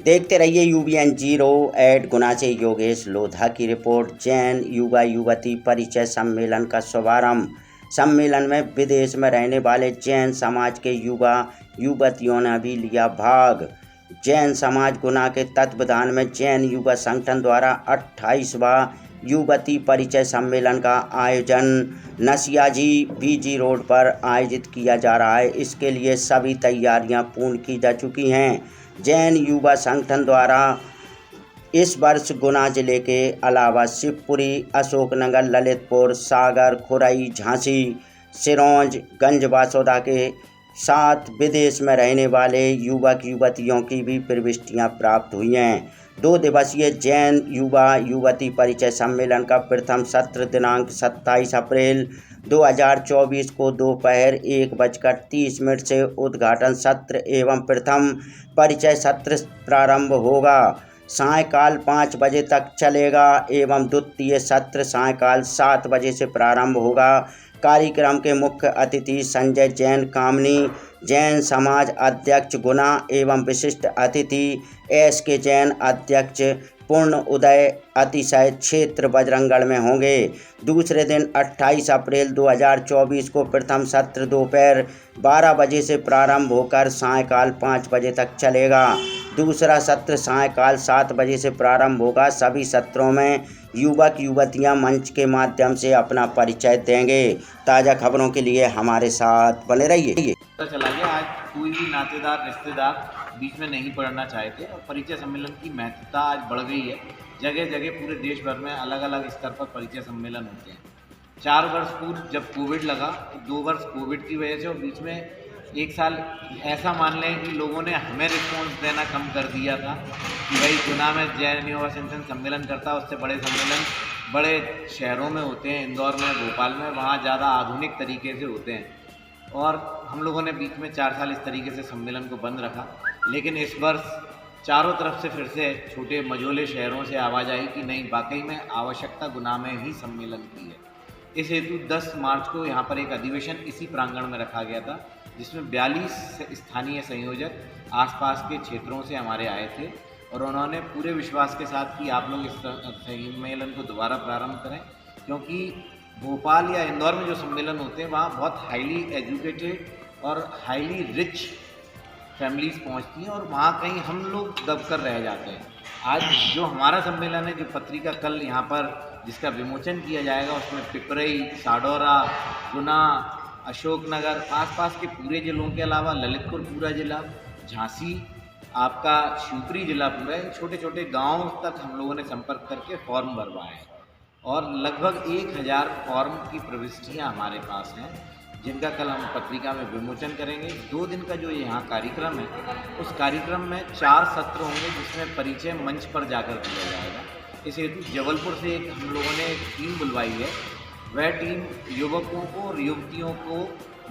देखते रहिए UBN zero. Add गुना से योगेश लोधा की रिपोर्ट। जैन युवा युवती परिचय सम्मेलन का शुभारंभ। सम्मेलन में विदेश में रहने वाले जैन समाज के युवा युवतियों ने भी लिया भाग। जैन समाज गुना के तत्वावधान में जैन युवा संगठन द्वारा 28वां युवती परिचय सम्मेलन का आयोजन नसियाजी बीजी रोड पर आयोजित किया जा रहा है। इसके लिए सभी तैयारियां पूर्ण की जा चुकी हैं। जैन युवा संगठन द्वारा इस वर्ष गुना जिले के अलावा शिवपुरी, अशोकनगर, ललितपुर, सागर, खुरई, झांसी, सिरोंज, गंजबासौदा के साथ विदेश में रहने वाले युवक युवतियों की भी प्रविष्टियां प्राप्त हुई हैं। 2 दिवसीय जैन युवा युवती परिचय सम्मेलन का प्रथम सत्र दिनांक 27 अप्रैल 2024 को दोपहर 1:30 से उद्घाटन सत्र एवं प्रथम परिचय सत्र प्रारंभ होगा। सायंकाल 5 बजे तक चलेगा एवं द्वितीय सत्र सायंकाल 7 बजे से प्रारंभ होगा। कार्यक्रम के मुख्य अतिथि संजय जैन कामनी, जैन समाज अध्यक्ष गुना एवं विशिष्ट अतिथि SK जैन अध्यक्ष पूर्ण उदय अतिशय क्षेत्र बजरंगगढ़ में होंगे। दूसरे दिन 28 अप्रैल 2024 को प्रथम सत्र दोपहर 12 बजे से प्रारंभ होकर सायंकाल 5 बजे तक चलेगा। दूसरा सत्र सायंकाल 7 बजे से प्रारंभ होगा। सभी सत्रों में युवक युवतियां मंच के माध्यम से अपना परिचय देंगे। ताज़ा खबरों के लिए हमारे साथ बने रहिए। पता चला गया आज कोई भी नातेदार रिश्तेदार बीच में नहीं पड़ना चाहते और परिचय सम्मेलन की महत्वता आज बढ़ गई है। जगह जगह पूरे देश भर में अलग अलग स्तर पर परिचय सम्मेलन होते हैं। 4 वर्ष पूर्व जब कोविड लगा तो 2 वर्ष कोविड की वजह से और बीच में 1 साल ऐसा मान लें कि लोगों ने हमें रिस्पॉन्स देना कम कर दिया था कि भाई गुना में जैन युवा संगठन सम्मेलन करता है, उससे बड़े सम्मेलन बड़े शहरों में होते हैं, इंदौर में, भोपाल में, वहाँ ज़्यादा आधुनिक तरीके से होते हैं। और हम लोगों ने बीच में 4 साल इस तरीके से सम्मेलन को बंद रखा। लेकिन इस वर्ष चारों तरफ से फिर से छोटे मझोले शहरों से आवाज़ आई कि नहीं, वाकई में आवश्यकता गुना में ही सम्मेलन की है। इस हेतु 10 मार्च को यहाँ पर एक अधिवेशन इसी प्रांगण में रखा गया था, जिसमें 42 स्थानीय संयोजक आसपास के क्षेत्रों से हमारे आए थे और उन्होंने पूरे विश्वास के साथ कि आप लोग इस सम्मेलन को दोबारा प्रारंभ करें, क्योंकि भोपाल या इंदौर में जो सम्मेलन होते हैं वहाँ बहुत हाईली एजुकेटेड और हाईली रिच फैमिलीज़ पहुँचती हैं और वहाँ कहीं हम लोग दब कर रह जाते हैं। आज जो हमारा सम्मेलन है, जो पत्रिका कल यहाँ पर जिसका विमोचन किया जाएगा, उसमें पिपरई, साडौरा, गुना, अशोकनगर, आसपास के पूरे ज़िलों के अलावा ललितपुर पूरा ज़िला, झांसी, आपका शिवपुरी ज़िला पूरा, छोटे छोटे गाँव तक हम लोगों ने संपर्क करके फॉर्म भरवाए और लगभग 1000 फॉर्म की प्रविष्टियाँ हमारे पास हैं, जिनका कल हम पत्रिका में विमोचन करेंगे। 2 दिन का जो यहाँ कार्यक्रम है, उस कार्यक्रम में 4 सत्र होंगे, जिसमें परिचय मंच पर जाकर किया जाएगा। इस हेतु जबलपुर से एक हम लोगों ने एक टीम बुलवाई है। वह टीम युवकों को और युवतियों को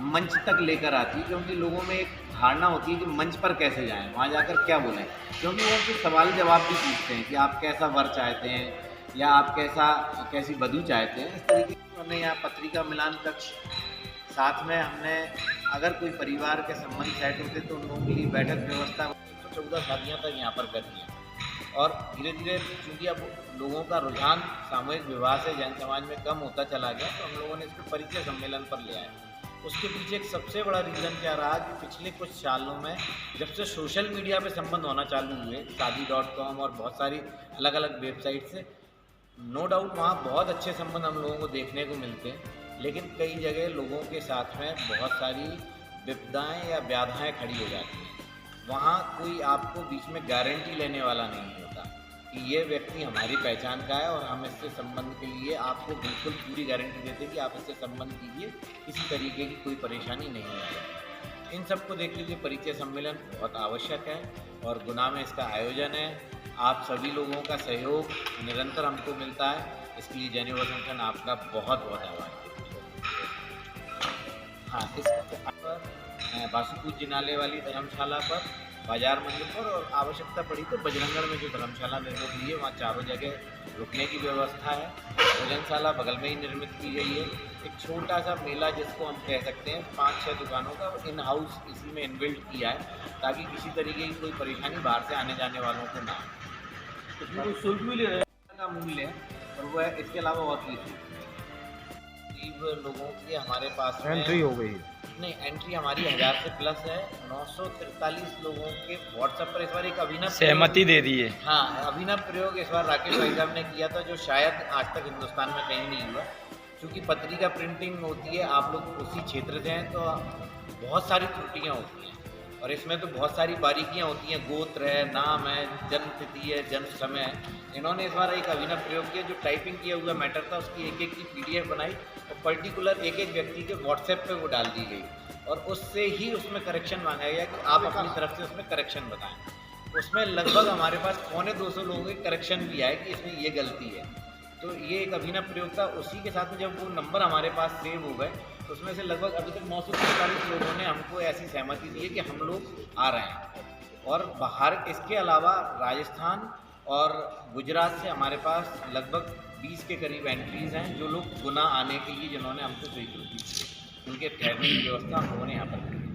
मंच तक लेकर आती है, क्योंकि लोगों में एक धारणा होती है कि मंच पर कैसे जाएं, वहाँ जाकर क्या बोलें, क्योंकि वो उनसे सवाल जवाब भी पूछते हैं कि आप कैसा वर चाहते हैं या आप कैसी वधू चाहते हैं। इस तरीके से हमने यहाँ पत्रिका मिलान कक्ष, साथ में हमने अगर कोई परिवार के संबंध सेट होते तो उन लोगों के लिए बैठक व्यवस्था 114 शादियाँ तक यहाँ पर करती हैं। और धीरे धीरे चूँकि अब लोगों का रुझान सामूहिक विवाह से जैन समाज में कम होता चला गया, तो हम लोगों ने इसको परिचय सम्मेलन पर ले आए। उसके पीछे एक सबसे बड़ा रीज़न क्या रहा कि पिछले कुछ सालों में जब से सोशल मीडिया पे संबंध होना चालू हुए, शादी.com और बहुत सारी अलग अलग वेबसाइट से, नो डाउट वहाँ बहुत अच्छे संबंध हम लोगों को देखने को मिलते हैं, लेकिन कई जगह लोगों के साथ में बहुत सारी विपदाएं या व्याधाएं खड़ी हो जाती हैं। वहाँ कोई आपको बीच में गारंटी लेने वाला नहीं होता कि ये व्यक्ति हमारी पहचान का है और हम इससे संबंध के लिए आपको बिल्कुल पूरी गारंटी देते हैं कि आप इससे संबंध कीजिए, किसी तरीके की कोई परेशानी नहीं आएगी। इन सबको देख लीजिए, परिचय सम्मेलन बहुत आवश्यक है और गुना में इसका आयोजन है। आप सभी लोगों का सहयोग निरंतर हमको मिलता है, इसके लिए जैन युवा संगठन आपका बहुत बहुत आभार। हाँ, इस पर बासुपूज जिनाले वाली धर्मशाला पर, बाजार मंदिर पर, और आवश्यकता पड़ी तो बजरंगगढ़ में जो धर्मशाला निर्मित हुई है वहाँ चारों जगह रुकने की व्यवस्था है। भोजनशाला बगल में ही निर्मित की गई है। एक छोटा सा मेला जिसको हम कह सकते हैं 5-6 दुकानों का इन हाउस इसी में इनबिल्ट किया है ताकि किसी तरीके की कोई परेशानी बाहर से आने जाने वालों को ना हो। इसमें कोई शुल्क भी ले रहे हैं? का मूल्य है और वो है इसके अलावा और भी करीब लोगों की हमारे पास में एंट्री हो गई है। नहीं, एंट्री हमारी 1000 से प्लस है। 943 लोगों के व्हाट्सएप पर इस बार एक अभिनव सहमति दे दी है। हाँ, अभिनव प्रयोग इस बार राकेश भाई साहब ने किया था जो शायद आज तक हिंदुस्तान में कहीं नहीं हुआ। क्योंकि पत्रिका प्रिंटिंग होती है, आप लोग उसी क्षेत्र से हैं तो बहुत सारी त्रुटियाँ होती हैं और इसमें तो बहुत सारी बारीकियाँ होती हैं, गोत्र है, नाम है, जन्म तिथि है, जन्म समय है। इन्होंने इस बार एक अभिनव प्रयोग किया, जो टाइपिंग किया हुआ मैटर था उसकी एक की PDF बनाई और पर्टिकुलर एक व्यक्ति के व्हाट्सएप पे वो डाल दी गई और उससे ही उसमें करेक्शन मांगा गया कि आप अपनी तरफ से उसमें करेक्शन बताएं। उसमें लगभग हमारे पास 250 लोगों के करेक्शन भी आए कि इसमें ये गलती है। तो ये एक अभिनव प्रयोग था। उसी के साथ में जब वो नंबर हमारे पास सेव हो गए तो उसमें से लगभग अभी तक 943 लोगों ने हमको ऐसी सहमति दी है कि हम लोग आ रहे हैं। और बाहर इसके अलावा राजस्थान और गुजरात से हमारे पास लगभग 20 के करीब एंट्रीज़ हैं जो लोग गुना आने के लिए जिन्होंने हमको स्वीकृति दी, उनके ठहरने की व्यवस्था हम लोगों ने यहाँ पर की।